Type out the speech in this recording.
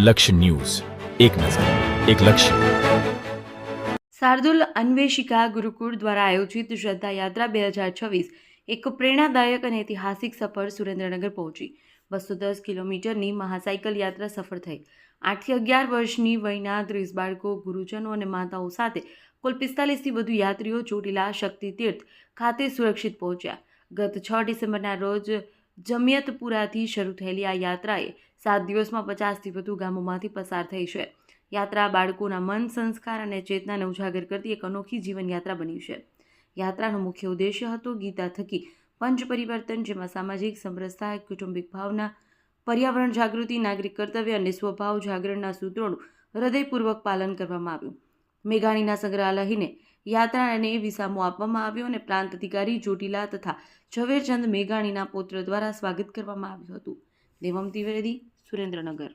લક્ષ્ય ન્યૂઝ, એક નજર, એક લક્ષ્ય. શાર્દુલ અન્વેષિકા ગુરુકુળ દ્વારા આયોજિત શ્રદ્ધા યાત્રા 2026 એક પ્રેરણાદાયક અને ઐતિહાસિક સફર સુરેન્દ્રનગર પહોંચી. 210 કિલોમીટરની મહાસાઇકલ યાત્રા સફળ થઈ. 8 થી 11 વર્ષની વયના 30 બાળકો, ગુરુજનો અને માતાઓ સાથે કુલ 45થી વધુ યાત્રીઓ ચોટીલા શક્તિતીર્થ ખાતે સુરક્ષિત પહોંચ્યા. ગત 6 ડિસેમ્બરના રોજ જમિયતપુરાથી શરૂ થયેલી આ યાત્રાએ 7 દિવસમાં 50થી વધુ ગામોમાંથી પસાર થઈ છે. યાત્રા બાળકોના મન, સંસ્કાર અને ચેતનાને ઉજાગર કરતી એક અનોખી જીવનયાત્રા બની છે. યાત્રાનો મુખ્ય ઉદ્દેશ્ય હતો ગીતા થકી પંચ પરિવર્તન, જેમાં સામાજિક સમરસતા, કૌટુંબિક ભાવના, પર્યાવરણ જાગૃતિ, નાગરિક કર્તવ્ય અને સ્વભાવ જાગરણના સૂત્રોનું હૃદયપૂર્વક પાલન કરવામાં આવ્યું. મેઘાણીના સંગ્રહાલયને યાત્રાને વિસામો આપવામાં આવ્યો અને પ્રાંત અધિકારી ચોટીલા તથા ઝવેરચંદ મેઘાણીના પૌત્ર દ્વારા સ્વાગત કરવામાં આવ્યું હતું. દેવમ ત્રિવેદી, સુરેન્દ્રનગર.